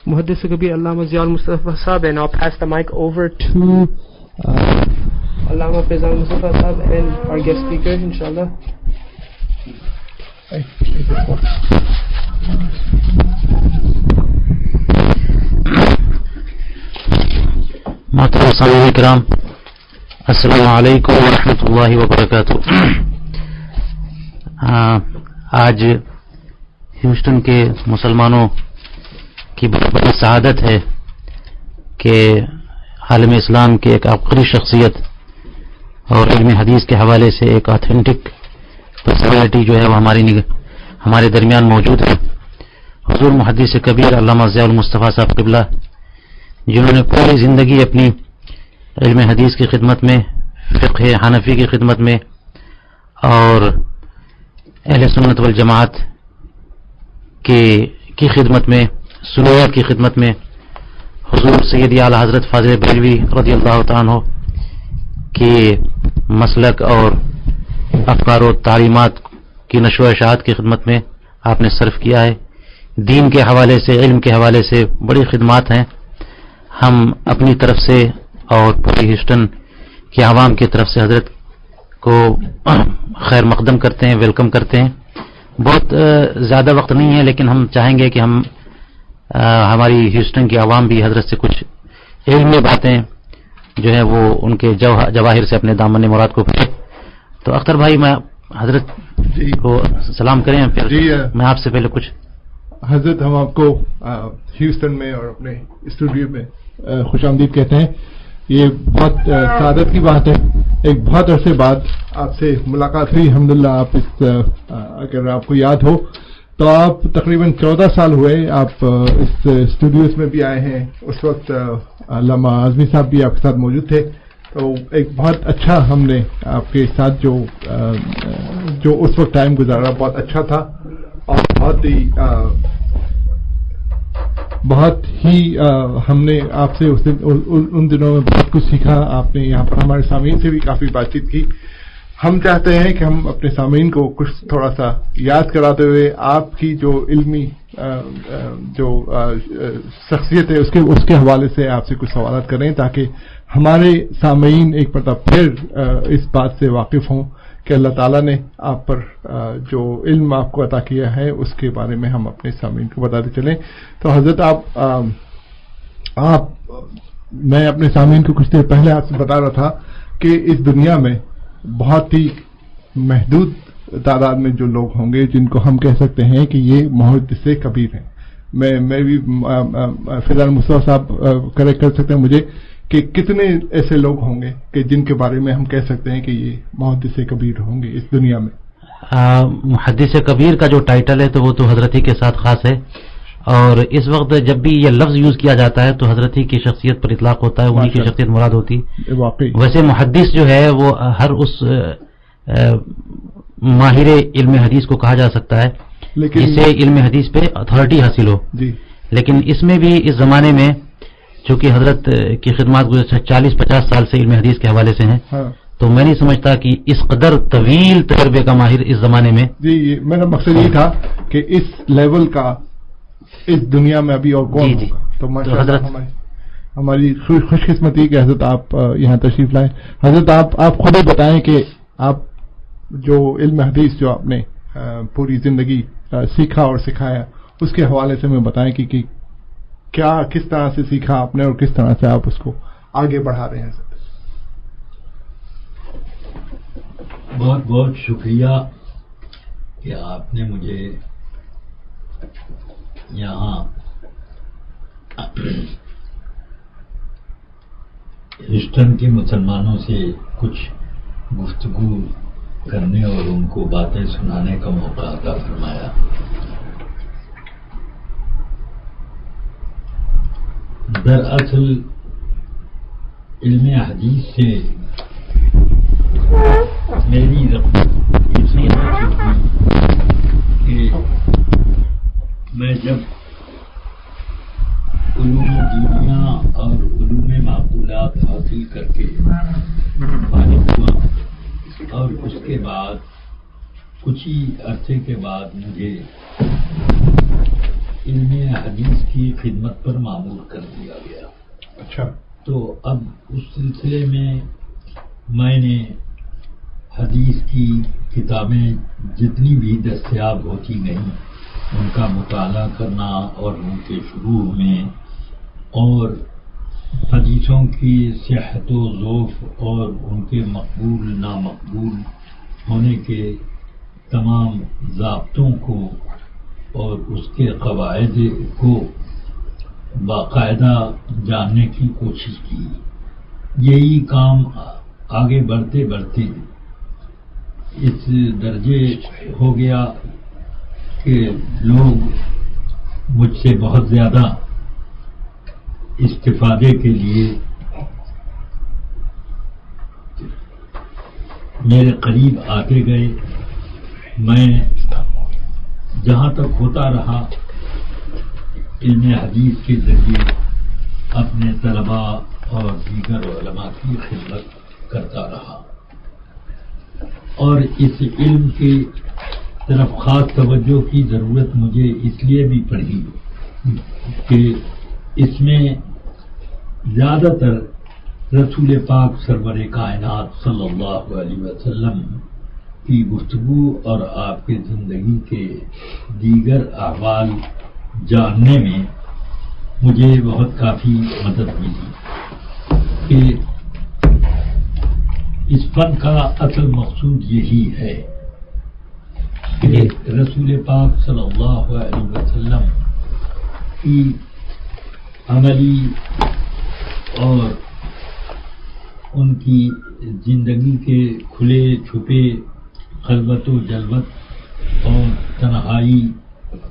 Muhaddis Kabir Allama Ziaul Mustafa Sahab, and I'll pass the mic over to Allama Faizal Mustafa Sahab and our guest speaker, inshallah. محترم سامعین کرام، السلام علیکم ورحمۃ اللہ وبرکاتہ۔ آج ہیوسٹن کے مسلمانوں کی بہت بڑی سعادت ہے کہ عالم اسلام کے ایک عبقری شخصیت اور علم حدیث کے حوالے سے ایک آتھینٹک پرسنالٹی جو ہے وہ ہمارے درمیان موجود ہے۔ حضور محدث کبیر علامہ ضیاء المصطفیٰ صاحب قبلہ، جنہوں نے پوری زندگی اپنی علم حدیث کی خدمت میں، فقہ حنفی کی خدمت میں اور اہل سنت والجماعت کی خدمت میں، سنیات کی خدمت میں، حضور سیدی اعلی حضرت فاضل بریلوی رضی اللہ تعالیٰ عنہ کی مسلک اور افکار و تعلیمات کی نشر و اشاعت کی خدمت میں آپ نے صرف کیا ہے۔ دین کے حوالے سے، علم کے حوالے سے بڑی خدمات ہیں۔ ہم اپنی طرف سے اور پوری ہیوسٹن کی عوام کی طرف سے حضرت کو خیر مقدم کرتے ہیں، ویلکم کرتے ہیں۔ بہت زیادہ وقت نہیں ہے، لیکن ہم چاہیں گے کہ ہماری ہیوسٹن کی عوام بھی حضرت سے کچھ علمی باتیں جو ہے وہ ان کے جواہر سے اپنے دامن مراد کو پھیرے۔ تو اختر بھائی، میں حضرت کو سلام کریں، پھر میں آپ سے پہلے کچھ۔ حضرت، ہم آپ کو ہیوسٹن میں اور اپنے اسٹوڈیو میں خوش آمدید کہتے ہیں۔ یہ بہت سعادت کی بات ہے، ایک بہت عرصے بعد آپ سے ملاقات ہوئی الحمدللہ۔ آپ اگر آپ کو یاد ہو تو آپ تقریباً 14 سال ہوئے آپ اس اسٹوڈیوز میں بھی آئے ہیں۔ اس وقت علامہ اعظمی صاحب بھی آپ کے ساتھ موجود تھے، تو ایک بہت اچھا ہم نے آپ کے ساتھ جو اس وقت ٹائم گزارا بہت اچھا تھا، اور بہت ہی ہم نے آپ سے ان دنوں میں بہت کچھ سیکھا۔ آپ نے یہاں پر ہمارے سامعین سے بھی کافی بات چیت کی۔ ہم چاہتے ہیں کہ ہم اپنے سامعین کو کچھ تھوڑا سا یاد کراتے ہوئے آپ کی جو علمی جو شخصیت ہے اس کے حوالے سے آپ سے کچھ سوالات کریں، تاکہ ہمارے سامعین ایک مرتبہ پھر اس بات سے واقف ہوں کہ اللہ تعالیٰ نے آپ پر جو علم آپ کو عطا کیا ہے اس کے بارے میں ہم اپنے سامعین کو بتاتے چلیں۔ تو حضرت میں اپنے سامعین کو کچھ دیر پہلے آپ سے بتا رہا تھا کہ اس دنیا میں بہت ہی محدود تعداد میں جو لوگ ہوں گے جن کو ہم کہہ سکتے ہیں کہ یہ محدث کبیر ہیں۔ میں بھی فیضان مصطفیٰ صاحب کریکٹ کر سکتے ہیں مجھے کہ کتنے ایسے لوگ ہوں گے کہ جن کے بارے میں ہم کہہ سکتے ہیں کہ یہ محدث کبیر ہوں گے اس دنیا میں؟ محدث کبیر کا جو ٹائٹل ہے تو وہ تو حضرت ہی کے ساتھ خاص ہے، اور اس وقت جب بھی یہ لفظ یوز کیا جاتا ہے تو حضرت ہی کی شخصیت پر اطلاق ہوتا ہے، انہی کی شخصیت مراد ہوتی ہے۔ ویسے محدث جو ہے وہ ہر اس ماہر علم حدیث کو کہا جا سکتا ہے جس سے علم حدیث پہ اتھارٹی حاصل ہو، لیکن اس میں بھی اس زمانے میں چونکہ حضرت کی خدمات گزشتہ 40-50 سال سے علم حدیث کے حوالے سے ہیں، تو میں نہیں سمجھتا کہ اس قدر طویل تجربے کا ماہر اس زمانے میں۔ جی، میرا مقصد یہ تھا کہ اس لیول کا اس دنیا میں ابھی اور کون ہوگا۔ تو حضرت ہماری خوش قسمتی کہ حضرت آپ یہاں تشریف لائیں۔ حضرت آپ خود ہی بتائیں کہ آپ جو علم حدیث جو آپ نے پوری زندگی سیکھا اور سکھایا اس کے حوالے سے میں بتائیں کہ کیا کس طرح سے سیکھا آپ نے اور کس طرح سے آپ اس کو آگے بڑھا رہے ہیں۔ بہت بہت شکریہ کہ آپ نے مجھے یہاں ہیوسٹن کے مسلمانوں سے کچھ گفتگو کرنے اور ان کو باتیں سنانے کا موقع عطا فرمایا۔ دراصل علم حدیث سے میری رغبت اس لیے ہوئی کہ میں جب علوم دینیا اور علوم معقولات حاصل کر کے فارغ ہوا، اور اس کے بعد کچھ ہی عرصے کے بعد مجھے علم حدیث کی خدمت پر معمور کر دیا گیا. اچھا. تو اب اس سلسلے میں نے حدیث کی کتابیں جتنی بھی دستیاب ہوتی گئیں ان کا مطالعہ کرنا اور ان کے شروع میں اور حدیثوں کی صحت و ضعف اور ان کے مقبول نامقبول ہونے کے تمام ضابطوں کو اور اس کے قواعد کو باقاعدہ جاننے کی کوشش کی. یہی کام آگے بڑھتے بڑھتے اس درجے ہو گیا کہ لوگ مجھ سے بہت زیادہ استفادے کے لیے میرے قریب آتے گئے. میں جہاں تک ہوتا رہا علم حدیث کے ذریعے اپنے طلباء اور دیگر علماء کی خدمت کرتا رہا اور اس علم کی طرف خاص توجہ کی ضرورت مجھے اس لیے بھی پڑی کہ اس میں زیادہ تر رسول پاک سرور کائنات صلی اللہ علیہ وسلم کی گفتگو اور آپ کے زندگی کے دیگر احوال جاننے میں مجھے بہت کافی مدد ملی کہ اس فن کا اصل مقصود یہی ہے کہ رسول پاک صلی اللہ علیہ وسلم کی عملی اور ان کی زندگی کے کھلے چھپے خلوت و جلوت اور تنہائی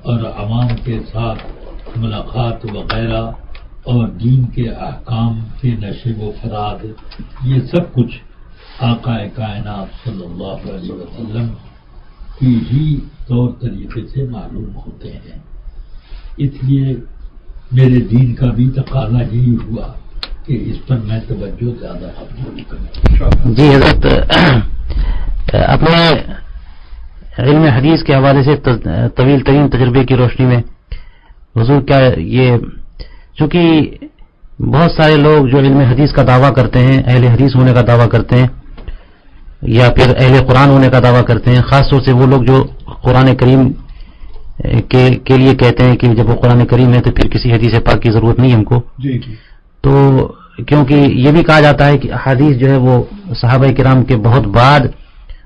اور عوام کے ساتھ ملاقات وغیرہ اور دین کے احکام کے نشر و فراز، یہ سب کچھ آقا کائنات صلی اللہ علیہ وسلم کی ہی طور طریقے سے معلوم ہوتے ہیں. اس لیے میرے دین کا بھی تقاضا یہی ہوا کہ اس پر میں توجہ زیادہ افزود کروں. جی حضرت، اپنے علم حدیث کے حوالے سے طویل ترین تجربے کی روشنی میں حضور کیا یہ، چونکہ بہت سارے لوگ جو علم حدیث کا دعویٰ کرتے ہیں، اہل حدیث ہونے کا دعویٰ کرتے ہیں یا پھر اہل قرآن ہونے کا دعویٰ کرتے ہیں، خاص طور سے وہ لوگ جو قرآن کریم کے لیے کہتے ہیں کہ جب وہ قرآن کریم ہے تو پھر کسی حدیث پاک کی ضرورت نہیں ہم کو. جی جی. تو کیونکہ یہ بھی کہا جاتا ہے کہ حدیث جو ہے وہ صحابہ کرام کے بہت بعد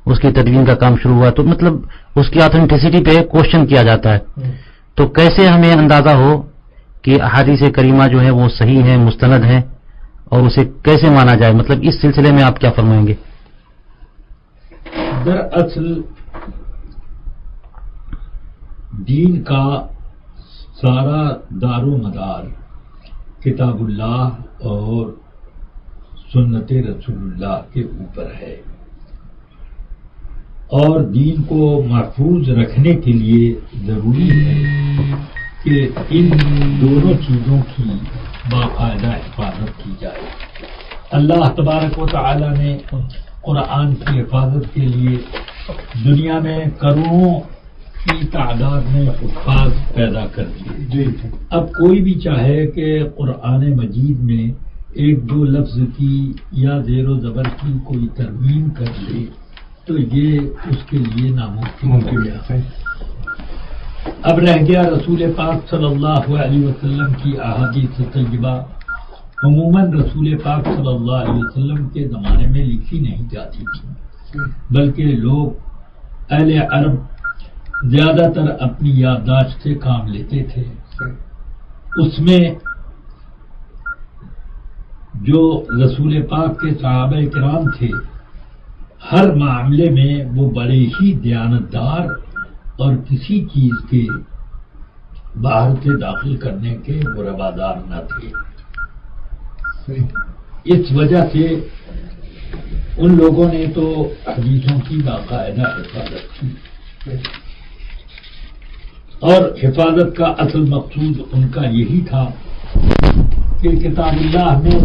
اس کی تدوین کا کام شروع ہوا، تو مطلب اس کی آتھینٹسٹی پہ کوشچن کیا جاتا ہے. تو کیسے ہمیں اندازہ ہو کہ احادیث کریمہ جو ہے وہ صحیح ہیں، مستند ہیں، اور اسے کیسے مانا جائے؟ مطلب اس سلسلے میں آپ کیا فرمائیں گے؟ دراصل دین کا سارا دار و مدار کتاب اللہ اور سنت رسول اللہ کے اوپر ہے، اور دین کو محفوظ رکھنے کے لیے ضروری ہے کہ ان دونوں چیزوں کی باقاعدہ حفاظت کی جائے. اللہ تبارک و تعالی نے قرآن کی حفاظت کے لیے دنیا میں کروڑوں کی تعداد میں حفاظ پیدا کر دیے. اب کوئی بھی چاہے کہ قرآن مجید میں ایک دو لفظ کی یا زیر و زبر کی کوئی ترمیم کر لے تو یہ اس کے لیے ناممکن ہو گیا. اب رہ گیا رسول پاک صلی اللہ علیہ وسلم کی احادیث طیبہ. عموماً رسول پاک صلی اللہ علیہ وسلم کے زمانے میں لکھی نہیں جاتی تھی، بلکہ لوگ اہل عرب زیادہ تر اپنی یادداشت سے کام لیتے تھے. اس میں جو رسول پاک کے صحابہ کرام تھے ہر معاملے میں وہ بڑے ہی دیانتدار اور کسی چیز کے باہر سے داخل کرنے کے وہ روادار نہ تھے. اس وجہ سے ان لوگوں نے تو حدیثوں کی باقاعدہ حفاظت کی، اور حفاظت کا اصل مقصود ان کا یہی تھا کہ کتاب اللہ میں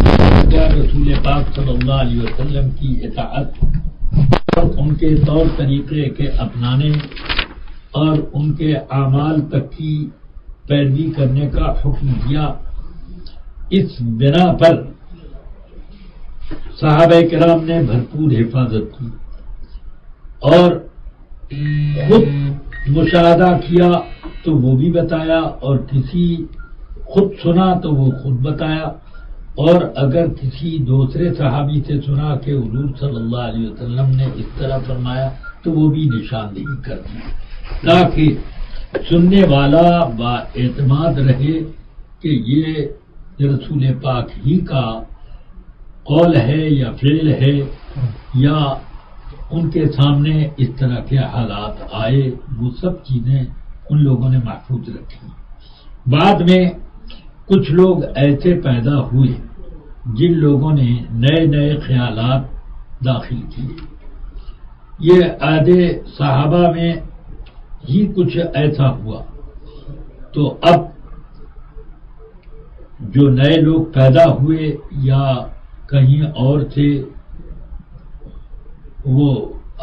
رسول پاک صلی اللہ علیہ وسلم کی اطاعت اور ان کے طور طریقے کے اپنانے اور ان کے اعمال تک کی پیروی کرنے کا حکم دیا. اس بنا پر صحابہ کرام نے بھرپور حفاظت کی اور خود مشاہدہ کیا تو وہ بھی بتایا، اور کسی خود سنا تو وہ خود بتایا، اور اگر کسی دوسرے صحابی سے سنا کہ حضور صلی اللہ علیہ وسلم نے اس طرح فرمایا تو وہ بھی نشاندہی کر دی، تاکہ سننے والا با اعتماد رہے کہ یہ رسول پاک ہی کا قول ہے یا فعل ہے، یا ان کے سامنے اس طرح کے حالات آئے. وہ سب چیزیں ان لوگوں نے محفوظ رکھی. بعد میں کچھ لوگ ایسے پیدا ہوئے جن لوگوں نے نئے نئے خیالات داخل کیے. یہ عہدِ صحابہ میں ہی کچھ ایسا ہوا، تو اب جو نئے لوگ پیدا ہوئے یا کہیں اور سے وہ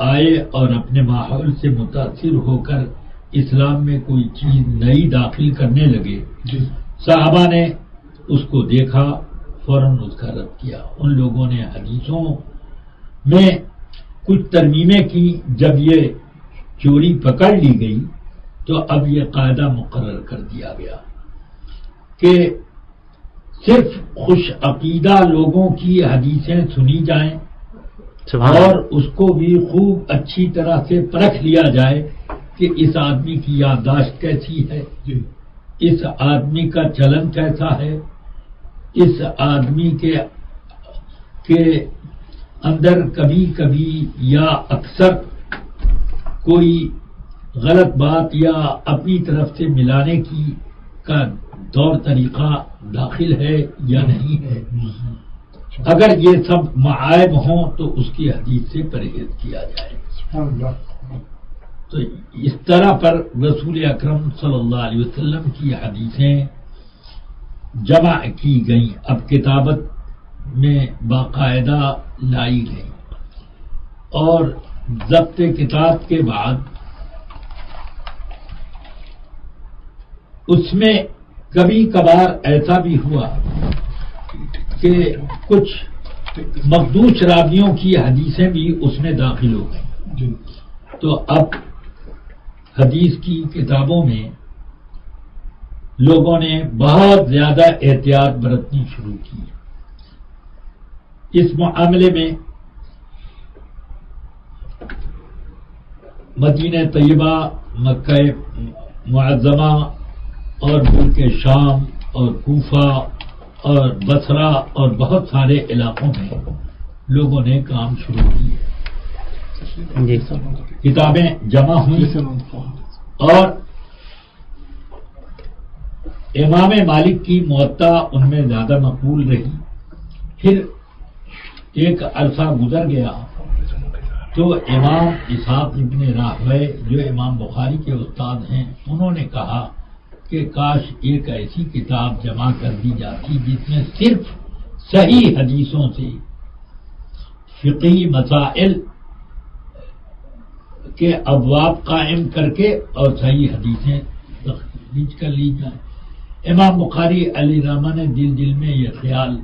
آئے اور اپنے ماحول سے متاثر ہو کر اسلام میں کوئی چیز نئی داخل کرنے لگے، صحابہ نے اس کو دیکھا، فوراً اس کا رد کیا. ان لوگوں نے حدیثوں میں کچھ ترمیمیں کی. جب یہ چوری پکڑ لی گئی تو اب یہ قاعدہ مقرر کر دیا گیا کہ صرف خوش عقیدہ لوگوں کی حدیثیں سنی جائیں اور اس کو بھی خوب اچھی طرح سے پرکھ لیا جائے کہ اس آدمی کی یادداشت کیسی ہے، اس آدمی کا چلن کیسا ہے، اس آدمی کے اندر کبھی کبھی یا اکثر کوئی غلط بات یا اپنی طرف سے ملانے کی کا طور طریقہ داخل ہے یا نہیں ہے. اگر یہ سب معائب ہوں تو اس کی حدیث سے پرہیز کیا جائے. تو اس طرح پر رسول اکرم صلی اللہ علیہ وسلم کی حدیثیں جمع کی گئیں، اب کتابت میں باقاعدہ لائی گئیں، اور ضبط کتاب کے بعد اس میں کبھی کبھار ایسا بھی ہوا کہ کچھ مخدوش راویوں کی حدیثیں بھی اس میں داخل ہو گئیں. تو اب حدیث کی کتابوں میں لوگوں نے بہت زیادہ احتیاط برتنی شروع کی. اس معاملے میں مدینہ طیبہ، مکہ معظمہ اور ملک شام اور کوفہ اور بصرہ اور بہت سارے علاقوں میں لوگوں نے کام شروع کیے، کتابیں جمع ہوئیں، اور امام مالک کی موطا ان میں زیادہ مقبول رہی. پھر ایک عرصہ گزر گیا تو امام اسحاق ابن راہوے جو امام بخاری کے استاد ہیں، انہوں نے کہا کہ کاش ایک ایسی کتاب جمع کر دی جاتی جس میں صرف صحیح حدیثوں سے فقہی مسائل کے ابواب قائم کر کے اور صحیح حدیثیں تخریج کر لی جائیں. امام بخاری علیہ الرحمہ نے دل میں یہ خیال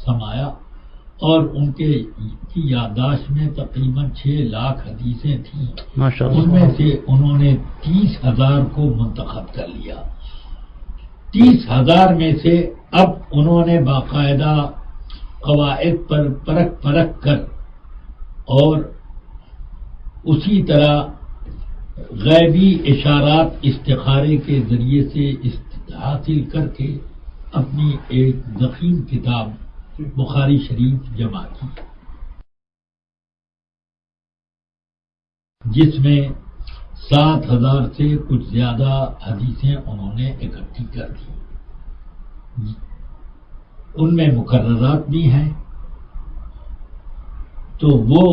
سمایا، اور ان کی یادداشت میں تقریباً 6 لاکھ حدیثیں تھیں. ان میں سے انہوں نے 30,000 کو منتخب کر لیا. 30,000 میں سے اب انہوں نے باقاعدہ قواعد پر پرکھ کر اور اسی طرح غیبی اشارات استخارے کے ذریعے سے حاصل کر کے اپنی ایک ضخیم کتاب بخاری شریف جمع کی، جس میں 7,000 سے کچھ زیادہ حدیثیں انہوں نے اکٹھی کر دی. ان میں مقررات بھی ہیں. تو وہ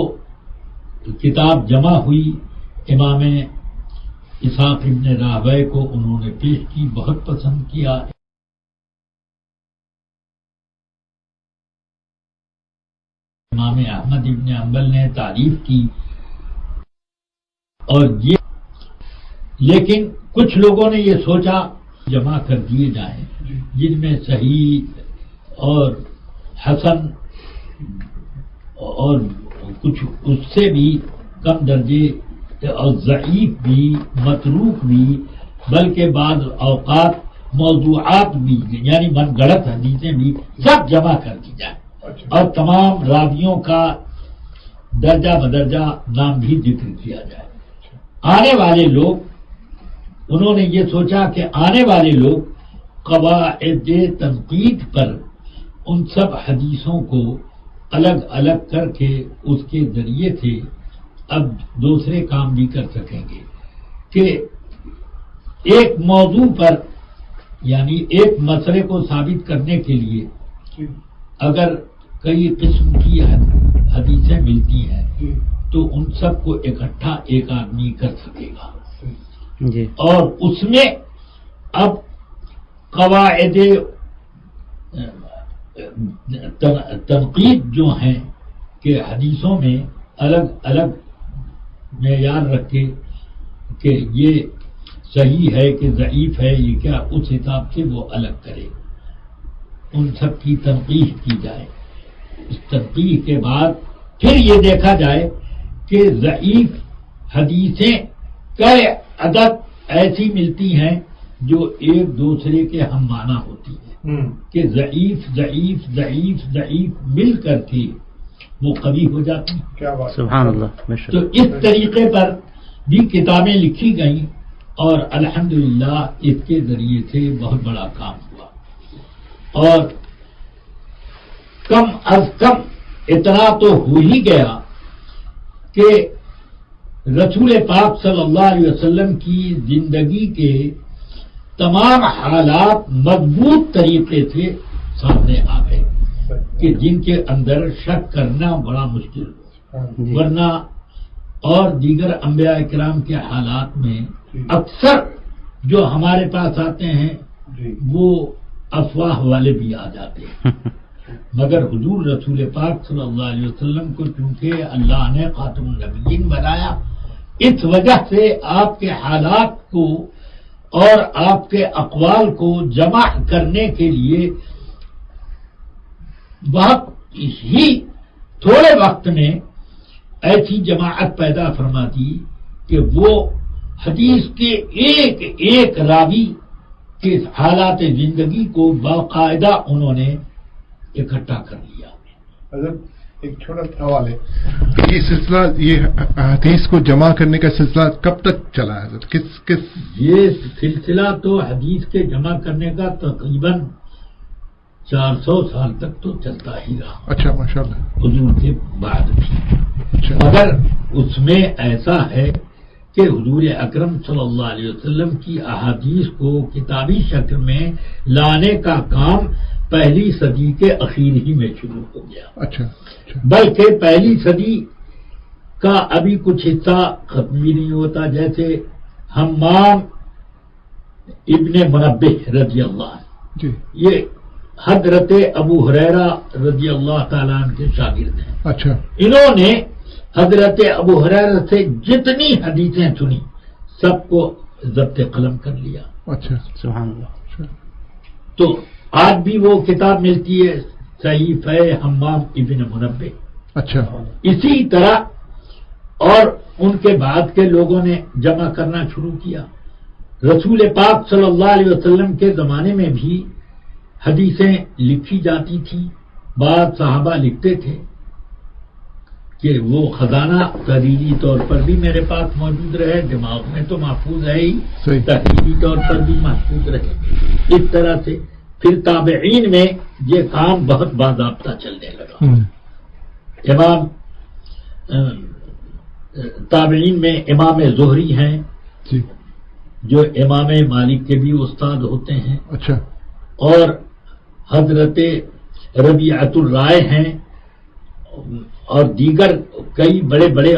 کتاب جمع ہوئی، امام اسحاق ابن راہوے کو انہوں نے پیش کی، بہت پسند کیا. امام احمد ابن حنبل نے تعریف کی، اور یہ لیکن کچھ لوگوں نے یہ سوچا جمع کر دیے جائیں جن میں صحیح اور حسن اور کچھ اس سے بھی کم درجے اور ضعیف بھی متروک بھی بلکہ بعض اوقات موضوعات بھی یعنی من گڑت حدیثیں بھی سب جمع کر دی جائیں اور تمام راویوں کا درجہ بدرجہ نام بھی ذکر کیا جائے. آنے والے لوگ انہوں نے یہ سوچا کہ آنے والے لوگ قواعد تنقید پر ان سب حدیثوں کو الگ الگ کر کے اس کے ذریعے سے اب دوسرے کام بھی کر سکیں گے کہ ایک موضوع پر یعنی ایک مسئلے کو ثابت کرنے کے لیے اگر کئی قسم کی حدیثیں ملتی ہیں تو ان سب کو اکٹھا ایک آدمی کر سکے گا جی. اور اس میں اب قواعد تنقید جو ہیں کہ حدیثوں میں الگ الگ معیار رکھے کہ یہ صحیح ہے کہ ضعیف ہے یہ کیا اس حساب سے وہ الگ کرے ان سب کی تنقید کی جائے. اس تنقید کے بعد پھر یہ دیکھا جائے کہ ضعیف حدیثیں کئی عدد ایسی ملتی ہیں جو ایک دوسرے کے ہم معنی ہوتی ہیں کہ ضعیف ضعیف ضعیف ضعیف مل کر کے وہ قوی ہو جاتی ہیں. سبحان اللہ. تو اس طریقے پر بھی کتابیں لکھی گئیں اور الحمدللہ اس کے ذریعے سے بہت بڑا کام ہوا اور کم از کم اتنا تو ہو ہی گیا کہ رسول پاک صلی اللہ علیہ وسلم کی زندگی کے تمام حالات مضبوط طریقے سے سامنے آ گئے کہ جن کے اندر شک کرنا بڑا مشکل ہو. ورنہ اور دیگر انبیاء کرام کے حالات میں اکثر جو ہمارے پاس آتے ہیں وہ افواہ والے بھی آ جاتے ہیں مگر حضور رسول پاک صلی اللہ علیہ وسلم کو چونکہ اللہ نے خاتم النبیین بنایا اس وجہ سے آپ کے حالات کو اور آپ کے اقوال کو جمع کرنے کے لیے بہت ہی تھوڑے وقت میں ایسی جماعت پیدا فرما دی کہ وہ حدیث کے ایک ایک راوی کے حالات زندگی کو باقاعدہ انہوں نے اکٹھا کر لیا. حضرت ایک چھوٹا سوال ہے یہ سلسلہ یہ حدیث کو جمع کرنے کا سلسلہ کب تک چلا ہے حضرت؟ کس یہ سلسلہ تو حدیث کے جمع کرنے کا تقریباً 400 سال تک تو چلتا ہی رہا. اچھا ماشاءاللہ. حضور کے بعد بھی مگر اس میں ایسا ہے کہ حضور اکرم صلی اللہ علیہ وسلم کی احادیث کو کتابی شکل میں لانے کا کام پہلی صدی کے اخیر ہی میں شروع ہو گیا. اچھا. بلکہ پہلی صدی کا ابھی کچھ حصہ ختم بھی نہیں ہوتا. جیسے حمام ابن منبہ رضی اللہ عنہ یہ حضرت ابو ہریرہ رضی اللہ تعالیٰ عنہ کے شاگرد ہیں. اچھا. انہوں نے حضرت ابو ہریرہ سے جتنی حدیثیں سنی سب کو ضبط قلم کر لیا. اچھا. سبحان اللہ. تو آج بھی وہ کتاب ملتی ہے صحیفہ حمام ابن منبہ. اچھا. اسی طرح اور ان کے بعد کے لوگوں نے جمع کرنا شروع کیا. رسول پاک صلی اللہ علیہ وسلم کے زمانے میں بھی حدیثیں لکھی جاتی تھیں. بعض صحابہ لکھتے تھے کہ وہ خزانہ تحریری طور پر بھی میرے پاس موجود رہے, دماغ میں تو محفوظ ہے ہی, تحریری طور پر بھی محفوظ رہے. اس طرح سے پھر تابعین میں یہ کام بہت باضابطہ چلنے لگا. امام تابعین میں امام زہری ہیں جو امام مالک کے بھی استاد ہوتے ہیں. اچھا. اور حضرت ربیعۃ الرائے ہیں اور دیگر کئی بڑے بڑے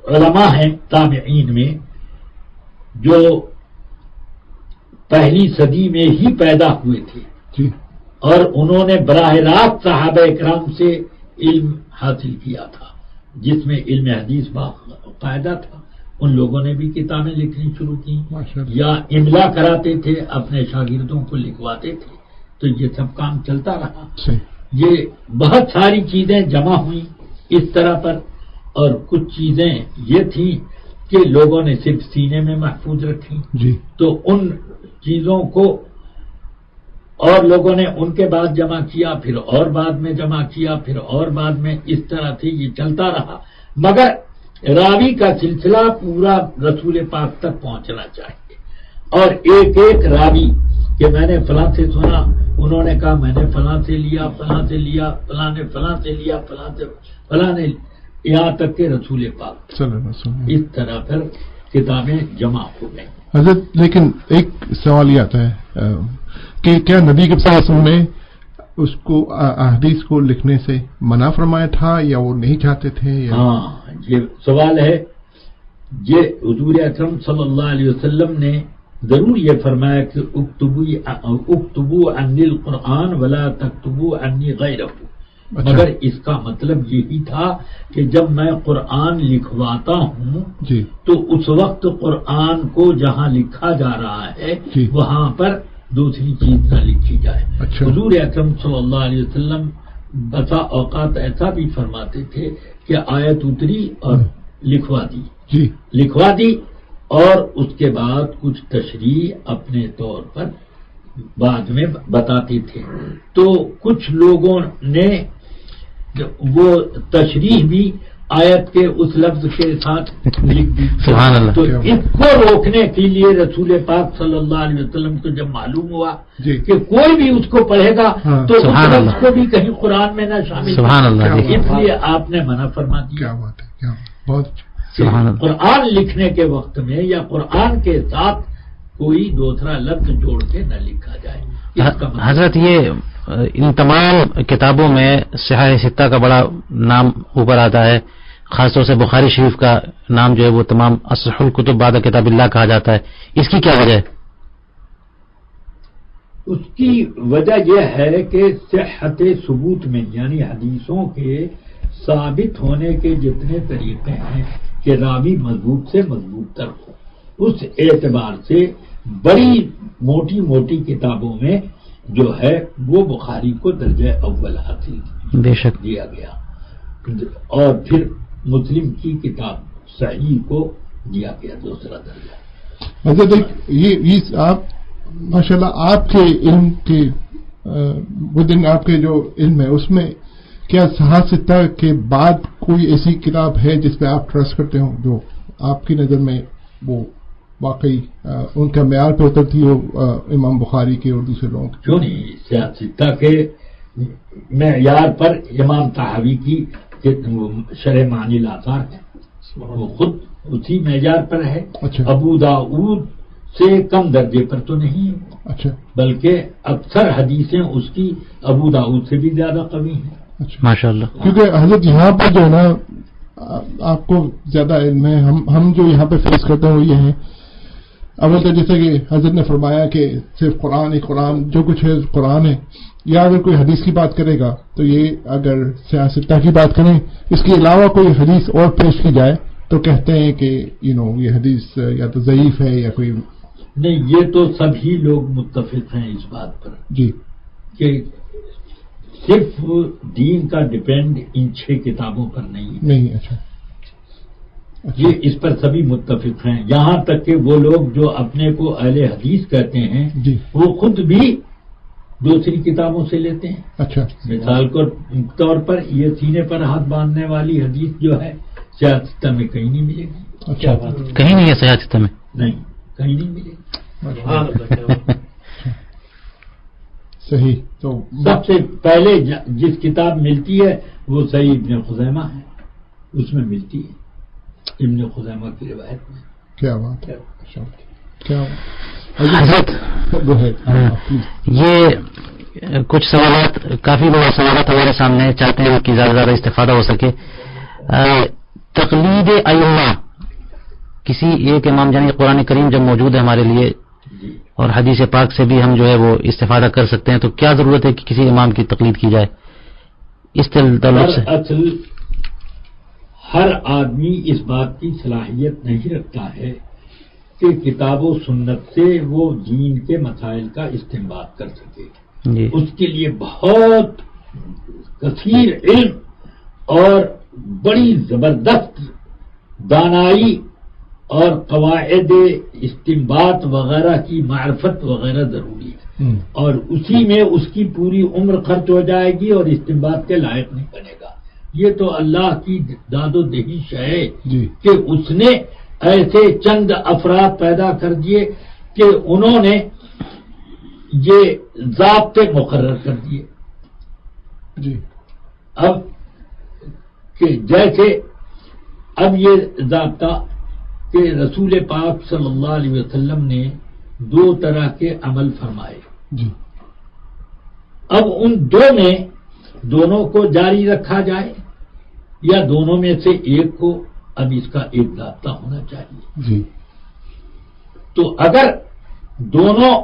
علماء ہیں تابعین میں جو پہلی صدی میں ہی پیدا ہوئے تھے اور انہوں نے براہ راست صحابہ کرام سے علم حاصل کیا تھا جس میں علم حدیث باقاعدہ تھا ان لوگوں نے بھی کتابیں لکھنی شروع کی، ماشاءاللہ۔ یا املا کراتے تھے، اپنے شاگردوں کو لکھواتے تھے، تو یہ سب کام چلتا رہا۔ صحیح۔ یہ بہت ساری چیزیں جمع ہوئیں اس طرح پر، اور کچھ چیزیں یہ تھیں کہ لوگوں نے صرف سینے میں محفوظ رکھی، جی تو ان چیزوں کو اور لوگوں نے ان کے بعد جمع کیا، پھر اور بعد میں جمع کیا، پھر اور بعد میں، اس طرح سے یہ چلتا رہا، مگر راوی کا سلسلہ پورا رسول پاک تک پہنچنا چاہیے، اور ایک ایک راوی کہ میں نے فلاں سے سنا، انہوں نے کہا میں نے فلاں سے لیا، فلاں سے لیا، فلاں نے فلاں سے لیا، فلاں سے فلاں نے، یہاں تک کہ رسول پاک، صلی اللہ علیہ وسلم۔ اس طرح پر کتابیں جمع ہو گئیں۔ حضرت لیکن ایک سوال یہ آتا ہے کہ کیا نبی کے پاس نے اس کو احادیث کو لکھنے سے منع فرمایا تھا، یا وہ نہیں چاہتے تھے، یا؟ ہاں، یہ سوال ہے۔ یہ حضور اکرم صلی اللہ علیہ وسلم نے ضرور یہ فرمایا کہ اکتبوا عنی القرآن ولا تکتبوا عنی غیرہ، مگر اس کا مطلب یہی تھا کہ جب میں قرآن لکھواتا ہوں جی تو اس وقت قرآن کو جہاں لکھا جا رہا ہے جی وہاں پر دوسری چیز نہ لکھی جائے۔ اچھا۔ حضور اکرم صلی اللہ علیہ وسلم بسا اوقات ایسا بھی فرماتے تھے کہ آیت اتری اور لکھوا دی، جی لکھوا دی، اور اس کے بعد کچھ تشریح اپنے طور پر بعد میں بتاتے تھے، تو کچھ لوگوں نے وہ تشریح بھی آیت کے اس لفظ کے ساتھ لکھ دی۔ سبحان اللہ۔ تو اس کو روکنے کے لیے رسول پاک صلی اللہ علیہ وسلم کو جب معلوم ہوا جی کہ کوئی بھی اس کو پڑھے گا ہاں، تو اس سبحان لفظ اللہ۔ کو بھی کہیں قرآن میں نہ شامل سبحان اللہ جی۔ اس لیے آپ نے منع فرما دیا۔ کیا بات ہے، کیا بات، بہت اچھا۔ سبحان اللہ۔ قرآن لکھنے کے وقت میں یا قرآن کے ساتھ کوئی دوسرا لفظ جوڑ کے نہ لکھا جائے۔ اس کا مطلب حضرت یہ ان تمام کتابوں میں صحاح ستہ کا بڑا نام اوپر آتا ہے، خاص طور سے بخاری شریف کا نام جو ہے وہ تمام اصح الکتب بعد کتاب اللہ کہا جاتا ہے، اس کی کیا وجہ ہے؟ اس کی وجہ یہ ہے کہ صحت ثبوت میں، یعنی حدیثوں کے ثابت ہونے کے جتنے طریقے ہیں کہ راوی مضبوط سے مضبوط تر ہو، اس اعتبار سے بڑی موٹی موٹی کتابوں میں جو ہے وہ بخاری کو درجہ اول حاصل بے شک۔ دیا گیا، اور پھر مسلم کی کتاب صحیح کو دیا گیا دوسرا درجہ۔ حضرت یہ آپ ماشاءاللہ آپ کے علم کے ودن آپ کے جو علم ہے اس میں کیا صحاح ستہ کے بعد کوئی ایسی کتاب ہے جس پہ آپ ٹرسٹ کرتے ہو، جو آپ کی نظر میں وہ واقعی ان کا معیار پہ اترتی ہو، امام بخاری کے اور دوسرے لوگوں کے؟ کیوں نہیں، صحاح ستہ کے معیار پر امام طحاوی کی شرح معانی الاثار ہے، وہ خود اسی معیار پر ہے۔ اچھا۔ ابو داؤد سے کم درجے پر تو نہیں ہے، اچھا بلکہ اکثر حدیثیں اس کی ابو داؤد سے بھی زیادہ قوی ہیں۔ اچھا، ماشاء اللہ۔ کیونکہ حضرت یہاں پر جو ہے نا آپ کو زیادہ علم ہے، ہم جو یہاں پہ فیس کرتے ہیں وہ یہ ہیں، اول تو جیسے کہ حضرت نے فرمایا کہ صرف قرآن جو کچھ ہے قرآن ہے، یا اگر کوئی حدیث کی بات کرے گا تو یہ اگر صحاح ستہ کی بات کریں اس کے علاوہ کوئی حدیث اور پیش کی جائے تو کہتے ہیں کہ یہ حدیث یا تو ضعیف ہے یا کوئی۔ نہیں، یہ تو سبھی لوگ متفق ہیں اس بات پر جی کہ صرف دین کا ڈیپینڈ ان 6 کتابوں پر نہیں ہے، نہیں۔ اچھا یہ اس پر سبھی متفق ہیں، یہاں تک کہ وہ لوگ جو اپنے کو اہل حدیث کہتے ہیں جی وہ خود بھی دوسری کتابوں سے لیتے ہیں۔ اچھا مثال کے طور پر یہ سینے پر ہاتھ باندھنے والی حدیث جو ہے صحاح ستہ میں کہیں نہیں ملے گی، اچھا کہیں نہیں ہے صحاح ستہ میں؟ نہیں کہیں نہیں ملے گی۔ صحیح۔ تو سب سے پہلے جس کتاب ملتی ہے وہ صحیح ابن خزیمہ ہے، اس میں ملتی ہے، ابن خزیمہ کی روایت میں۔ کیا بات ہے، کیا حضرت وہ ہے یہ کچھ سوالات، کافی بڑے سوالات ہمارے سامنے، چاہتے ہیں کہ زیادہ سے زیادہ استفادہ ہو سکے۔ تقلید ائمہ، کسی ایک امام یعنی قرآن کریم جب موجود ہے ہمارے لیے اور حدیث پاک سے بھی ہم جو ہے وہ استفادہ کر سکتے ہیں، تو کیا ضرورت ہے کہ کسی امام کی تقلید کی جائے؟ اس تعلق سے اصل ہر آدمی اس بات کی صلاحیت نہیں رکھتا ہے کہ کتاب و سنت سے وہ دین کے مسائل کا استنباط کر سکے. جی اس کے لیے بہت کثیر علم اور بڑی زبردست دانائی اور قواعد استنباط وغیرہ کی معرفت وغیرہ ضروری ہے، اور اسی میں اس کی پوری عمر خرچ ہو جائے گی اور استنباط کے لائق نہیں بنے گا. یہ تو اللہ کی داد و دہیش ہے کہ اس نے ایسے چند افراد پیدا کر دیے کہ انہوں نے یہ ضابطے مقرر کر دیے. جی اب کہ جیسے اب یہ ضابطہ کہ رسول پاک صلی اللہ علیہ وسلم نے 2 طرح کے عمل فرمائے. جی اب ان میں دونوں کو جاری رکھا جائے یا دونوں میں سے ایک کو، اب اس کا ایک ضابطہ ہونا چاہیے. جی تو اگر دونوں،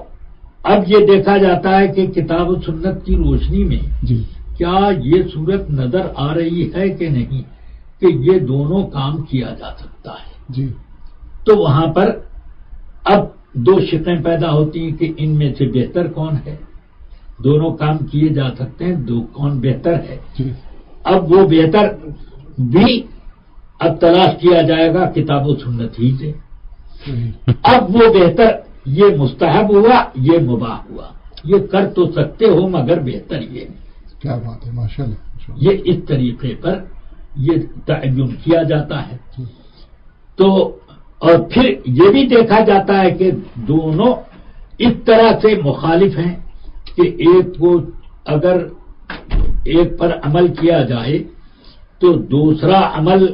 اب یہ دیکھا جاتا ہے کہ کتاب و سنت کی روشنی میں جی کیا یہ صورت نظر آ رہی ہے کہ نہیں کہ یہ دونوں کام کیا جا سکتا ہے. جی تو وہاں پر اب 2 شقیں پیدا ہوتی ہیں کہ ان میں سے بہتر کون ہے. دونوں کام کیے جا سکتے ہیں، کون بہتر ہے. جی اب وہ بہتر بھی اب تلاش کیا جائے گا کتاب و سنت ہی سے. صحیح. اب وہ بہتر یہ مستحب ہوا، یہ مباح ہوا. یہ کر تو سکتے ہو مگر بہتر یہ نہیں. کیا بات ہے، ماشاء اللہ. یہ اس طریقے پر یہ تعین کیا جاتا ہے. تو اور پھر یہ بھی دیکھا جاتا ہے کہ دونوں اس طرح سے مخالف ہیں کہ ایک کو اگر ایک پر عمل کیا جائے تو دوسرا عمل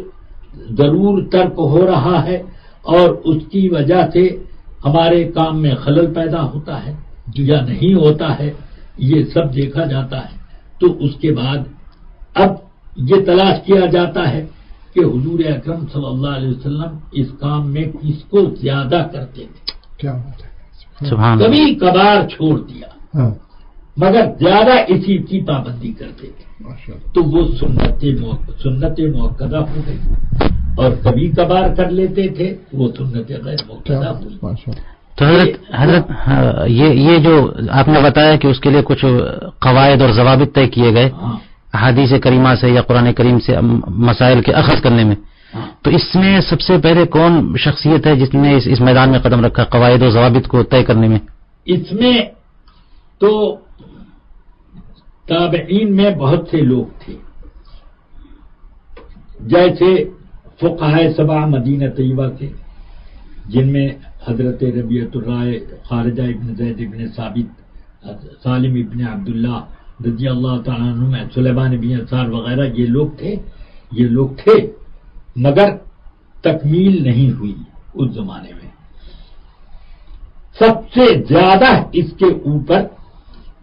ضرور ترک ہو رہا ہے اور اس کی وجہ سے ہمارے کام میں خلل پیدا ہوتا ہے یا نہیں ہوتا ہے. یہ سب دیکھا جاتا ہے. تو اس کے بعد اب یہ تلاش کیا جاتا ہے کہ حضور اکرم صلی اللہ علیہ وسلم اس کام میں کس کو زیادہ کرتے تھے. کیا بات ہے، سبحان اللہ. کبھی کبھار چھوڑ دیا ہاں مگر زیادہ اسی کی پابندی کرتے تھے. ماشاء اللہ. تو وہ سنت موقدہ ہو گئی، اور کبھی کبھار کر لیتے تھے وہ سنت غیر کیا موقدہ بات ہوئی. ہے، ماشاء اللہ. تو حضرت ہاں، یہ جو آپ نے بتایا کہ اس کے لیے کچھ قواعد اور ضوابط طے کیے گئے ہاں احادیث کریمہ سے یا قرآن کریم سے مسائل کے اخذ کرنے میں، ہاں. تو اس میں سب سے پہلے کون شخصیت ہے جس نے اس میدان میں قدم رکھا قواعد و ضوابط کو طے کرنے میں؟ اس میں تو تابعین میں بہت سے لوگ تھے، جیسے فقہائے 7 مدینہ طیبہ کے، جن میں حضرت ربیعۃ الرائے، خارجہ ابن زید ابن ثابت، سالم ابن عبداللہ رضی اللہ تعالیٰ عنہ، سلیمان بن یسار وغیرہ یہ لوگ تھے مگر تکمیل نہیں ہوئی اس زمانے میں. سب سے زیادہ اس کے اوپر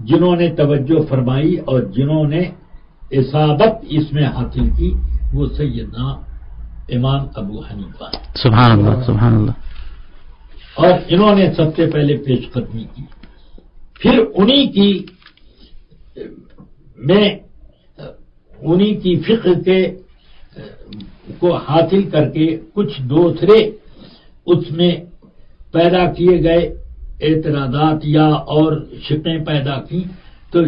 جنہوں نے توجہ فرمائی اور جنہوں نے اصابت اس میں حاصل کی وہ سیدنا امام ابو حنیفہ ہیں. سبحان اللہ سبحان اللہ. اور انہوں نے سب سے پہلے پیش قدمی کی. پھر انہی کی فقہ کے کو حاصل کر کے کچھ دوسرے اس میں پیدا کیے گئے اعتراضات یا اور شقیں پیدا کی. تو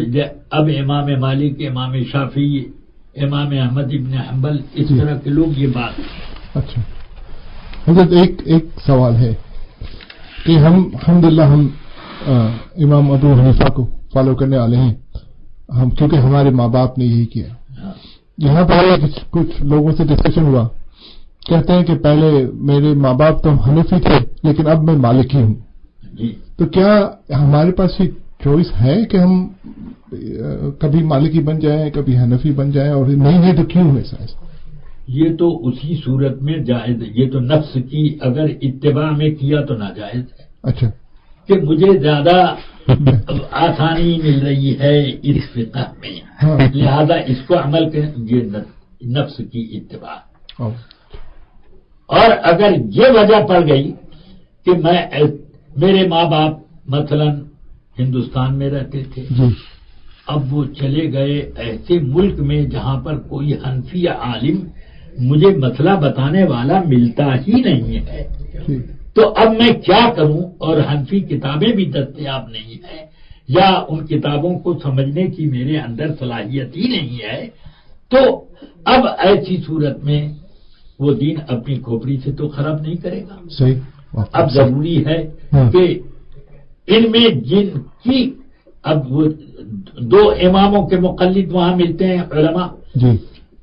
اب امام مالک، امام شافعی، امام احمد ابن حنبل، اس طرح کے لوگ یہ بات. اچھا حضرت، ایک سوال ہے کہ ہم الحمدللہ ہم امام ابو حنیفہ کو فالو کرنے والے ہیں، ہم کیونکہ ہمارے ماں باپ نے یہی کیا. یہاں پر کچھ لوگوں سے ڈسکشن ہوا، کہتے ہیں کہ پہلے میرے ماں باپ تو حنفی تھے لیکن اب میں مالکی ہوں. تو کیا ہمارے پاس یہ چوائس ہے کہ ہم کبھی مالکی بن جائیں کبھی حنفی بن جائیں، اور نہیں ہے تو کیوں ایسا؟ یہ تو اسی صورت میں جائز ہے. یہ تو نفس کی اگر اتباع میں کیا تو ناجائز ہے. اچھا، کہ مجھے زیادہ آسانی مل رہی ہے اس فقہ میں، لہذا اس کو عمل کریں، یہ نفس کی اتباع. اور اگر یہ وجہ پڑ گئی کہ میرے ماں باپ مثلا ہندوستان میں رہتے تھے، اب وہ چلے گئے ایسے ملک میں جہاں پر کوئی حنفی عالم مجھے مسئلہ بتانے والا ملتا ہی نہیں ہے، جی تو اب میں کیا کروں؟ اور حنفی کتابیں بھی دستیاب نہیں ہیں، یا ان کتابوں کو سمجھنے کی میرے اندر صلاحیت ہی نہیں ہے، تو اب ایسی صورت میں وہ دین اپنی کھوپڑی سے تو خراب نہیں کرے گا۔ صحیح۔ اب ضروری ہے کہ ان میں جن کی اب وہ دو اماموں کے مقلد وہاں ملتے ہیں علماء، جی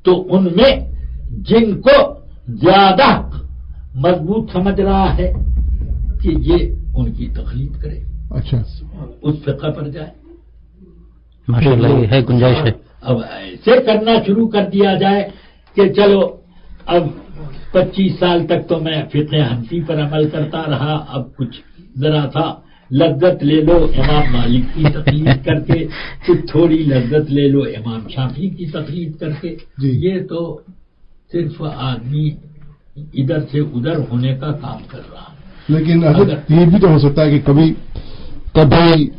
تو ان میں جن کو زیادہ مضبوط سمجھ رہا ہے کہ یہ ان کی تقلید کرے، اچھا اس فقہ پر جائے۔ ماشاءاللہ یہ ہے گنجائش ہے۔ اب ایسے کرنا شروع کر دیا جائے کہ چلو اب 25 سال تک تو میں فقہ حنفی پر عمل کرتا رہا، اب کچھ ذرا تھا لذت لے لو امام مالک کی تقلید کر کے، کچھ تھوڑی لذت لے لو امام شافعی کی تقلید کر کے، جی۔ یہ تو صرف آدمی ادھر سے ادھر ہونے کا کام کر رہا ہے۔ لیکن حضرت یہ بھی تو ہو سکتا ہے کہ کبھی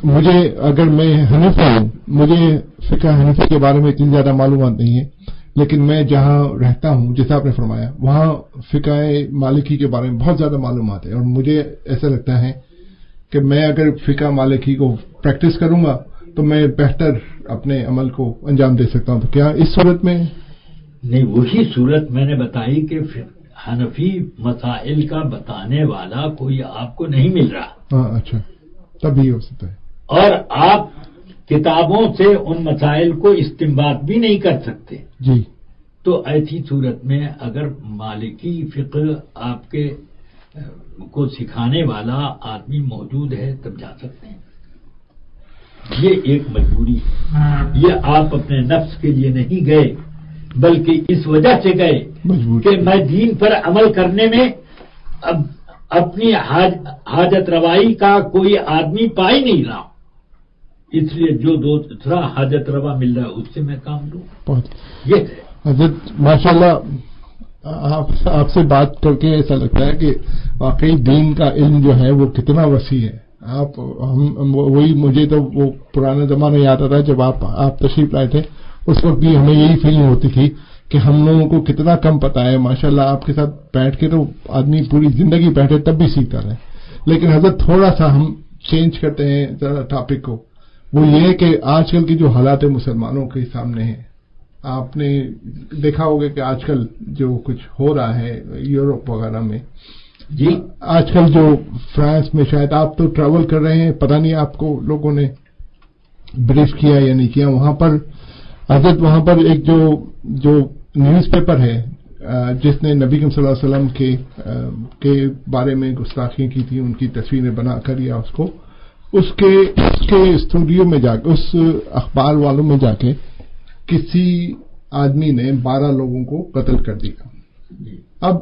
مجھے اگر میں حنفی ہوں، مجھے فقہ حنفی کے بارے میں اتنی زیادہ معلومات نہیں ہے، لیکن میں جہاں رہتا ہوں جیسا آپ نے فرمایا وہاں فقہ مالکی کے بارے میں بہت زیادہ معلومات ہے، اور مجھے ایسا لگتا ہے کہ میں اگر فقہ مالکی کو پریکٹس کروں گا تو میں بہتر اپنے عمل کو انجام دے سکتا ہوں۔ تو کیا اس صورت میں؟ نہیں، وہی صورت میں نے بتائی کہ حنفی مسائل کا بتانے والا کوئی آپ کو نہیں مل رہا، ہاں اچھا، تب ہی ہو سکتا ہے۔ اور آپ کتابوں سے ان مسائل کو استنباط بھی نہیں کر سکتے، جی تو ایسی صورت میں اگر مالکی فقہ آپ کے کو سکھانے والا آدمی موجود ہے تب جا سکتے ہیں۔ یہ ایک مجبوری ہے، یہ آپ اپنے نفس کے لیے نہیں گئے بلکہ اس وجہ سے گئے مجبور کہ میں دین پر عمل کرنے میں اب اپنی حاجت روائی کا کوئی آدمی پا ہی نہیں رہا، اس لیے جو دوسرا حاجت روا مل رہا ہے اس سے میں کام لوں۔ بہت یہ ہے حضرت ماشاءاللہ، آپ سے بات کر کے ایسا لگتا ہے کہ واقعی دین کا علم جو ہے وہ کتنا وسیع ہے۔ وہی مجھے تو وہ پرانا زمانہ یاد آتا ہے جب آپ تشریف لائے تھے، اس وقت بھی ہمیں یہی فیلنگ ہوتی تھی کہ ہم لوگوں کو کتنا کم پتہ ہے۔ ماشاءاللہ آپ کے ساتھ بیٹھ کے تو آدمی پوری زندگی بیٹھے تب بھی سیکھتا رہے، لیکن حضرت تھوڑا سا ہم چینج کرتے ہیں ذرا ٹاپک کو، وہ یہ ہے کہ آج کل کی جو حالات مسلمانوں کے سامنے ہیں، آپ نے دیکھا ہوگا کہ آج کل جو کچھ ہو رہا ہے یورپ وغیرہ میں، جی آج کل جو فرانس میں، شاید آپ تو ٹریول کر رہے ہیں، پتہ نہیں آپ کو لوگوں نے بریف کیا یا نہیں کیا، وہاں پر حضرت وہاں پر ایک جو نیوز پیپر ہے جس نے نبی صلی اللہ علیہ وسلم کے بارے میں گستاخی کی تھی، ان کی تصویریں بنا کر یا اس کے اسٹوڈیو میں جا کے، اس اخبار والوں میں جا کے کسی آدمی نے 12 لوگوں کو قتل کر دیا۔ اب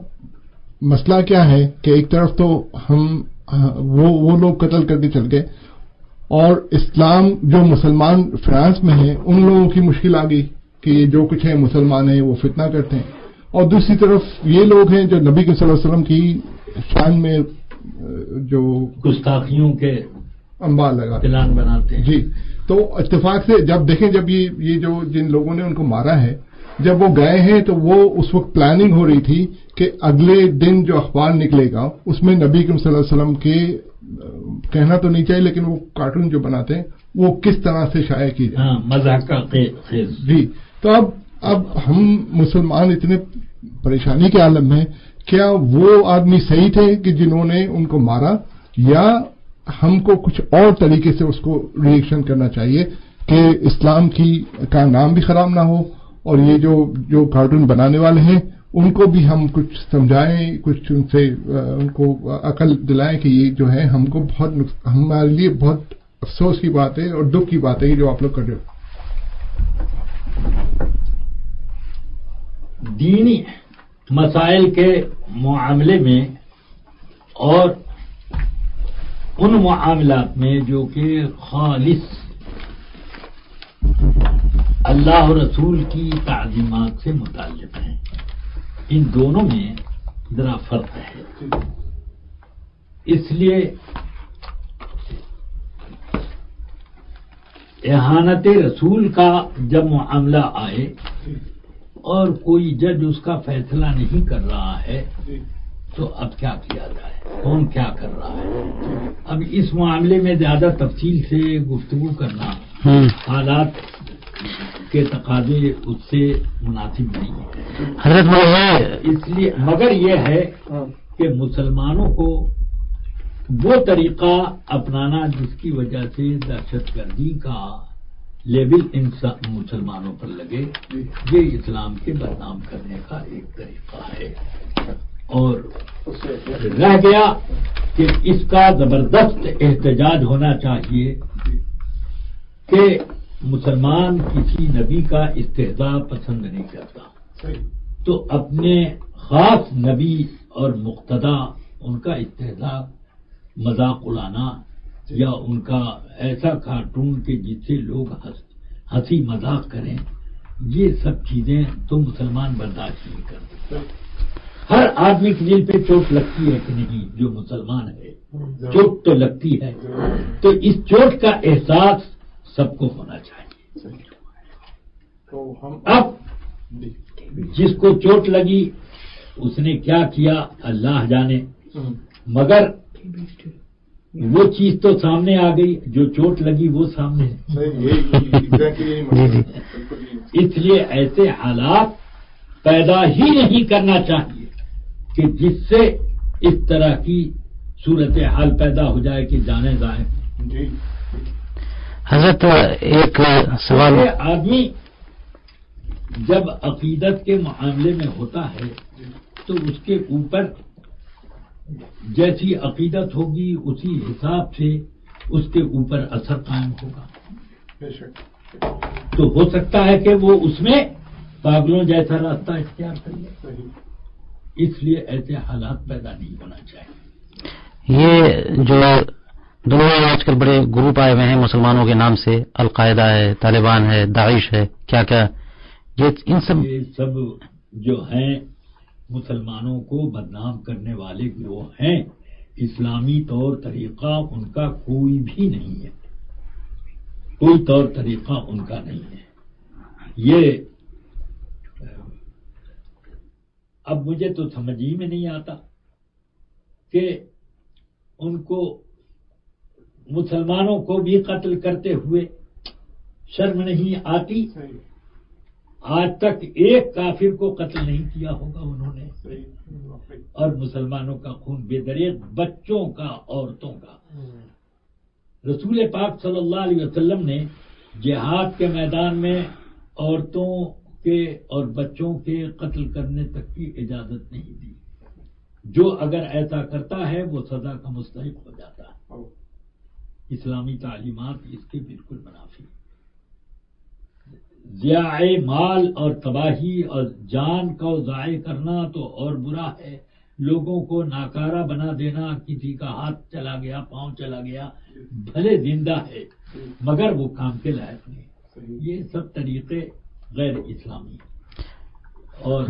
مسئلہ کیا ہے کہ ایک طرف تو ہم وہ لوگ قتل کر کے چل گئے، اور اسلام جو مسلمان فرانس میں ہیں ان لوگوں کی مشکل آ گئی کہ یہ جو کچھ ہے مسلمان ہیں وہ فتنہ کرتے ہیں، اور دوسری طرف یہ لوگ ہیں جو نبی صلی اللہ علیہ وسلم کی شان میں جو گستاخیوں کے انبار لگا پلان بناتے ہیں۔ جی، تو اتفاق سے جب دیکھیں، جب یہ جو جن لوگوں نے ان کو مارا ہے جب وہ گئے ہیں تو وہ اس وقت پلاننگ ہو رہی تھی کہ اگلے دن جو اخبار نکلے گا اس میں نبی صلی اللہ علیہ وسلم کے، کہنا تو نہیں چاہیے لیکن وہ کارٹون جو بناتے ہیں وہ کس طرح سے شائع کی جائے، مذاق کا خیز۔ جی، تو اب ہم مسلمان اتنے پریشانی کے عالم میں، کیا وہ آدمی صحیح تھے کہ جنہوں نے ان کو مارا، یا ہم کو کچھ اور طریقے سے اس کو ریئیکشن کرنا چاہیے کہ اسلام کا نام بھی خراب نہ ہو، اور یہ جو کارٹون بنانے والے ہیں ان کو بھی ہم کچھ سمجھائیں، کچھ ان سے ان کو عقل دلائیں کہ یہ جو ہے ہم کو ہمارے لیے بہت افسوس کی بات ہے اور دکھ کی بات ہے جو آپ لوگ کر رہے ہو۔ دینی مسائل کے معاملے میں اور ان معاملات میں جو کہ خالص اللہ و رسول کی تعلیمات سے متعلق ہیں، ان دونوں میں ذرا فرق ہے۔ اس لیے احانت رسول کا جب معاملہ آئے اور کوئی جج اس کا فیصلہ نہیں کر رہا ہے تو اب کیا کیا جائے، کون کیا کر رہا ہے؟ اب اس معاملے میں زیادہ تفصیل سے گفتگو کرنا حالات کے تقاضے اس سے مناسب نہیں ہے حضرت اس لیے، مگر یہ ہے کہ مسلمانوں کو وہ طریقہ اپنانا جس کی وجہ سے دہشت گردی کا لیبل مسلمانوں پر لگے، یہ اسلام کے بدنام کرنے کا ایک طریقہ ہے، اور رہ گیا کہ اس کا زبردست احتجاج ہونا چاہیے کہ مسلمان کسی نبی کا استہزاء پسند نہیں کرتا، تو اپنے خاص نبی اور مقتدا ان کا استہزاء، مذاق اڑانا یا ان کا ایسا کارٹون کہ جس سے لوگ ہنسی مذاق کریں، یہ سب چیزیں تو مسلمان برداشت نہیں کرتے۔ ہر آدمی کے دل پہ چوٹ لگتی ہے کہ نہیں، جو مسلمان ہے چوٹ تو لگتی ہے، تو اس چوٹ کا احساس سب کو ہونا چاہیے۔ اب جس کو چوٹ لگی اس نے کیا کیا اللہ جانے، مگر وہ چیز تو سامنے آ گئی، جو چوٹ لگی وہ سامنے اس لیے ایسے حالات پیدا ہی نہیں کرنا چاہیے کہ جس سے اس طرح کی صورتحال پیدا ہو جائے کہ جانے جائیں۔ حضرت ایک سوال، آدمی جب عقیدت کے معاملے میں ہوتا ہے تو اس کے اوپر جیسی عقیدت ہوگی اسی حساب سے اس کے اوپر اثر قائم ہوگا، تو ہو سکتا ہے کہ وہ اس میں پاگلوں جیسا راستہ اختیار کر لے، اس لیے ایسے حالات پیدا نہیں ہونا چاہیے۔ یہ جو دنیا میں آج کل بڑے گروپ آئے ہوئے ہیں مسلمانوں کے نام سے، القاعدہ ہے، طالبان ہے، داعش ہے، کیا کیا، یہ سب جو ہیں مسلمانوں کو بدنام کرنے والے گروہ ہیں، اسلامی طور طریقہ ان کا کوئی بھی نہیں ہے، کوئی طور طریقہ ان کا نہیں ہے۔ یہ اب مجھے تو سمجھ ہی میں نہیں آتا کہ ان کو مسلمانوں کو بھی قتل کرتے ہوئے شرم نہیں آتی؟ آج تک ایک کافر کو قتل نہیں کیا ہوگا انہوں نے، اور مسلمانوں کا خون بے دریغ، بچوں کا، عورتوں کا۔ رسول پاک صلی اللہ علیہ وسلم نے جہاد کے میدان میں عورتوں کے اور بچوں کے قتل کرنے تک کی اجازت نہیں دی۔ جو اگر ایسا کرتا ہے وہ سزا کا مستحق ہو جاتا ہے۔ اسلامی تعلیمات اس کے بالکل منافی۔ ضیاع مال اور تباہی اور جان کو ضائع کرنا تو اور برا ہے، لوگوں کو ناکارہ بنا دینا، کسی کا ہاتھ چلا گیا، پاؤں چلا گیا، بھلے زندہ ہے مگر وہ کام کے لائق نہیں، یہ سب طریقے غیر اسلامی ہیں۔ اور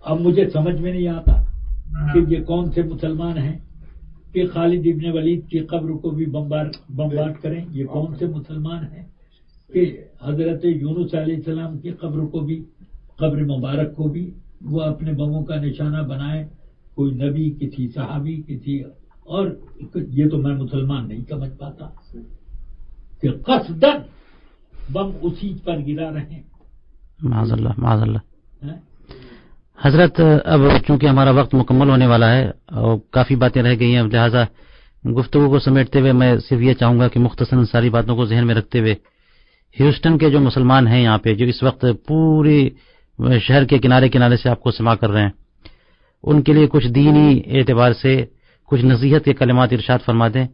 اب مجھے سمجھ میں نہیں آتا کہ یہ کون سے مسلمان ہیں کہ خالد ابن ولید کی قبر کو بھی بمبارڈ کریں، یہ کون سے مسلمان ہیں کہ حضرت یونس علیہ السلام کی قبر کو بھی، قبر مبارک کو بھی وہ اپنے بموں کا نشانہ بنائے، کوئی نبی، کسی صحابی، کسی اور، یہ تو میں مسلمان نہیں سمجھ پاتا کہ قصداً بم اسی پر گرا رہے۔ معاذ اللہ، معاذ اللہ۔ حضرت اب چونکہ ہمارا وقت مکمل ہونے والا ہے اور کافی باتیں رہ گئی ہیں، لہذا گفتگو کو سمیٹتے ہوئے میں صرف یہ چاہوں گا کہ مختصراً ساری باتوں کو ذہن میں رکھتے ہوئے ہیوسٹن کے جو مسلمان ہیں یہاں پہ، جو اس وقت پوری شہر کے کنارے کنارے سے آپ کو سماع کر رہے ہیں، ان کے لیے کچھ دینی اعتبار سے کچھ نصیحت کے کلمات ارشاد فرما دیں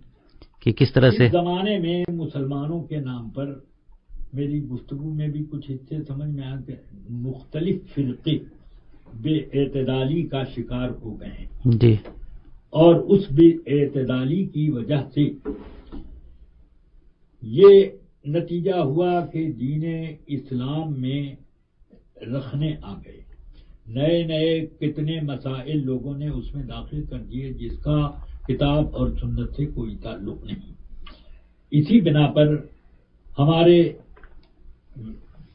کہ کس طرح سے۔ اس زمانے میں مسلمانوں کے نام پر میری گفتگو میں بھی کچھ حصے سمجھ میں آ کے مختلف فرقے بے اعتدالی کا شکار ہو گئے ہیں جی، اور اس بے اعتدالی کی وجہ سے یہ نتیجہ ہوا کہ دین اسلام میں رکھنے آ گئے، نئے نئے کتنے مسائل لوگوں نے اس میں داخل کر دیے جس کا کتاب اور سنت سے کوئی تعلق نہیں۔ اسی بنا پر ہمارے